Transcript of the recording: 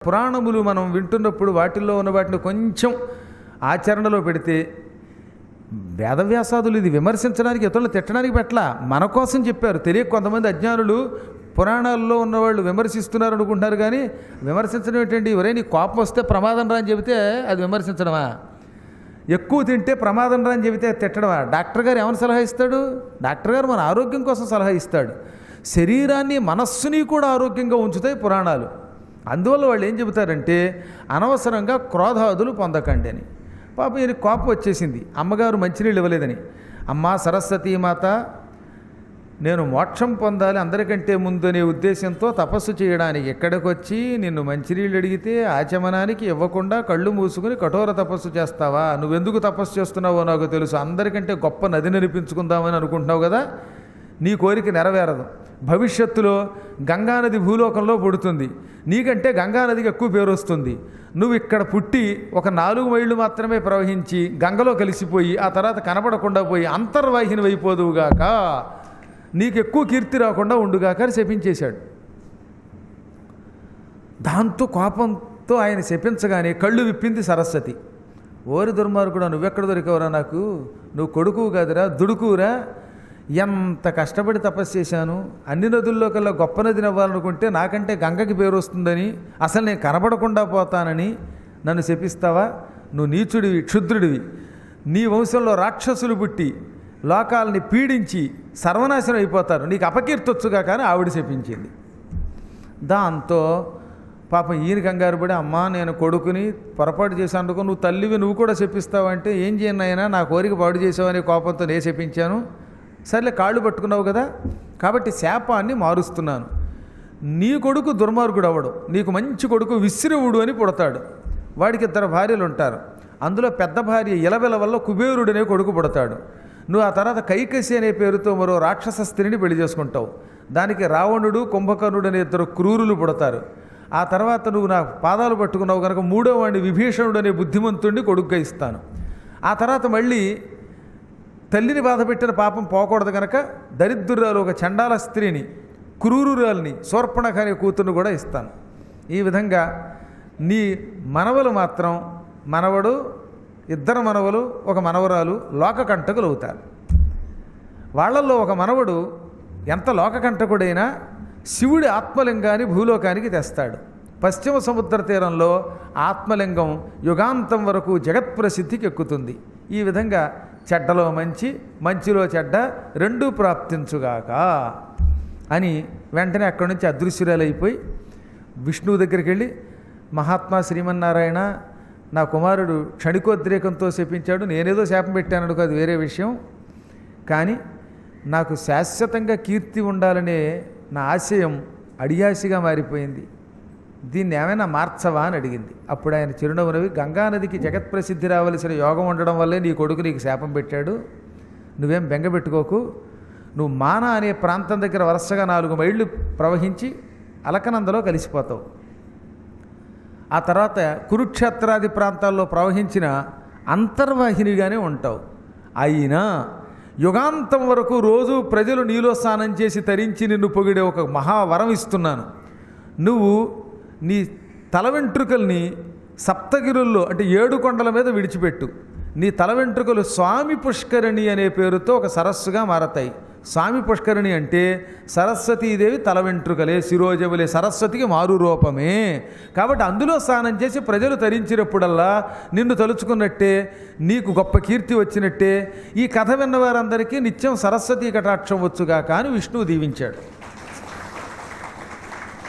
పురాణములు మనం వింటున్నప్పుడు వాటిల్లో ఉన్న వాటిని కొంచెం ఆచరణలో పెడితే వేదవ్యాసాదులు ఇది విమర్శించడానికి ఇతరులు తిట్టడానికి పెట్టలా, మన కోసం చెప్పారు. తెలియక కొంతమంది అజ్ఞానులు పురాణాల్లో ఉన్నవాళ్ళు విమర్శిస్తున్నారు అనుకుంటున్నారు. కానీ విమర్శించడం ఏంటండి? ఎవరైనా నీ కోపం వస్తే ప్రమాదం రా అని చెబితే అది విమర్శించడమా? ఎక్కువ తింటే ప్రమాదం రా అని చెబితే తిట్టడమా? డాక్టర్ గారు ఏమైనా సలహా ఇస్తాడు? డాక్టర్ గారు మన ఆరోగ్యం కోసం సలహా ఇస్తాడు. శరీరాన్ని మనస్సుని కూడా ఆరోగ్యంగా ఉంచుతాయి పురాణాలు. అందువల్ల వాళ్ళు ఏం చెబుతారంటే అనవసరంగా క్రోధాదులు పొందకండి అని. పాపం ఈయన కోపం వచ్చేసింది, అమ్మగారు మంచినీళ్ళు ఇవ్వలేదని. అమ్మా సరస్వతీమాత, నేను మోక్షం పొందాలి అందరికంటే ముందు అనే ఉద్దేశంతో తపస్సు చేయడానికి ఎక్కడికి వచ్చి నిన్ను మంచినీళ్ళు అడిగితే ఆచమనానికి ఇవ్వకుండా కళ్ళు మూసుకుని కఠోర తపస్సు చేస్తావా? నువ్వెందుకు తపస్సు చేస్తున్నావో నాకు తెలుసు. అందరికంటే గొప్ప నది నడిపించుకుందామని అనుకుంటున్నావు కదా, నీ కోరిక నెరవేరదు. భవిష్యత్తులో గంగానది భూలోకంలో పుడుతుంది, నీకంటే గంగానదికి ఎక్కువ పేరు వస్తుంది. నువ్వు ఇక్కడ పుట్టి ఒక 4 మైళ్ళు మాత్రమే ప్రవహించి గంగలో కలిసిపోయి ఆ తర్వాత కనపడకుండా పోయి అంతర్వాహిని అయిపోదువుగాక, నీకు ఎక్కువ కీర్తి రాకుండా ఉండుగాక అని శపించేశాడు. దాంతో కోపంతో ఆయన శపించగానే కళ్ళు విప్పింది సరస్వతి. ఓరి దుర్మార్గుడా, నువ్వెక్కడ దొరికవరా నాకు? నువ్వు కొడుకువు కాదురా, దుడుకురా. ఎంత కష్టపడి తపస్సు చేశాను, అన్ని నదుల్లో కల్లా గొప్ప నదిని అవ్వాలనుకుంటే నాకంటే గంగకి పేరు వస్తుందని, అసలు నేను కనబడకుండా పోతానని నన్ను శపిస్తావా? నువ్వు నీచుడివి, క్షుద్రుడివి. నీ వంశంలో రాక్షసులు పుట్టి లోకాలని పీడించి సర్వనాశనం అయిపోతారు, నీకు అపకీర్తొచ్చుగా కానీ ఆవిడ శపించింది. దాంతో పాపం ఈయన కంగారు పడి, అమ్మా నేను కొడుకుని పొరపాటు చేశాను అనుకో, నువ్వు తల్లివి, నువ్వు కూడా శపిస్తావంటే ఏం చేయను అయినా, నా కోరిక పాడు చేసావనే కోపంతో నేను శపించాను. సర్లే కాళ్ళు పట్టుకున్నావు కదా, కాబట్టి శాపాన్ని మారుస్తున్నాను. నీ కొడుకు దుర్మార్గుడు అవ్వడు, నీకు మంచి కొడుకు విశ్రవుడు అని పుడతాడు. వాడికి 2 భార్యలు ఉంటారు. అందులో పెద్ద భార్య ఇలవెల వల్ల కుబేరుడు అనే కొడుకు పుడతాడు. నువ్వు ఆ తర్వాత కైకసి అనే పేరుతో మరో రాక్షస స్త్రీని పెళ్లి చేసుకుంటావు. దానికి రావణుడు, కుంభకర్ణుడు అనే 2 క్రూరులు పుడతారు. ఆ తర్వాత నువ్వు నా పాదాలు పట్టుకున్నావు కనుక 3వ వాడిని విభీషణుడు అనే బుద్ధిమంతుడిని కొడుకుగా ఇస్తాను. ఆ తర్వాత మళ్ళీ తల్లిని బాధ పెట్టిన పాపం పోకూడదు కనుక దరిద్రురాలు ఒక చండాల స్త్రీని, క్రూరురాల్ని, శూర్పణఖ అనే కూతురుని కూడా ఇస్తాను. ఈ విధంగా నీ మనవలు మాత్రం, మనవడు, 2 మనవలు, 1 మనవరాలు లోకకంటకులు అవుతారు. వాళ్ళల్లో ఒక మనవడు ఎంత లోకకంటకుడైనా శివుడి ఆత్మలింగాన్ని భూలోకానికి తెస్తాడు. పశ్చిమ సముద్ర తీరంలో ఆత్మలింగం యుగాంతం వరకు జగత్ప్రసిద్ధికి ఎక్కుతుంది. ఈ విధంగా చెడ్డలో మంచి, మంచిలో చెడ్డ రెండూ ప్రాప్తించుగాక అని వెంటనే అక్కడి నుంచి అదృశ్యురాలైపోయి విష్ణువు దగ్గరికి వెళ్ళి, మహాత్మా శ్రీమన్నారాయణ, నా కుమారుడు క్షణికోద్రేకంతో శపించాడు, నేనేదో శాపం పెట్టాను అనుకో, అది వేరే విషయం. కానీ నాకు శాశ్వతంగా కీర్తి ఉండాలనే నా ఆశయం అడియాసిగా మారిపోయింది, దీన్ని ఏమైనా మార్చవా అని అడిగింది. అప్పుడు ఆయన చిరునవ్వునవి, గంగానదికి జగత్ప్రసిద్ధి రావలసిన యోగం ఉండడం వల్లే నీ కొడుకు నీకు శాపం పెట్టాడు, నువ్వేం బెంగపెట్టుకోకు. నువ్వు మాన అనే ప్రాంతం దగ్గర వరుసగా 4 మైళ్ళు ప్రవహించి అలకనందలో కలిసిపోతావు. ఆ తర్వాత కురుక్షేత్రాది ప్రాంతాల్లో ప్రవహించిన అంతర్వాహినిగానే ఉంటావు. అయినా యుగాంతం వరకు రోజు ప్రజలు నీలో స్నానం చేసి తరించి నిన్ను పొగిడే ఒక మహావరం ఇస్తున్నాను. నువ్వు నీ తల వెంట్రుకల్ని సప్తగిరుల్లో అంటే 7 కొండల మీద విడిచిపెట్టు. నీ తల వెంట్రుకలు స్వామి పుష్కరిణి అనే పేరుతో ఒక సరస్సుగా మారతాయి. స్వామి పుష్కరిణి అంటే సరస్వతీదేవి తల వెంట్రుకలే, శిరోజములే, సరస్వతికి మారు రూపమే. కాబట్టి అందులో స్నానం చేసి ప్రజలు తరించినప్పుడల్లా నిన్ను తలుచుకున్నట్టే, నీకు గొప్ప కీర్తి వచ్చినట్టే, ఈ కథ విన్నవారందరికీ నిత్యం సరస్వతీ కటాక్షం వచ్చుగాక అని విష్ణువు దీవించాడు.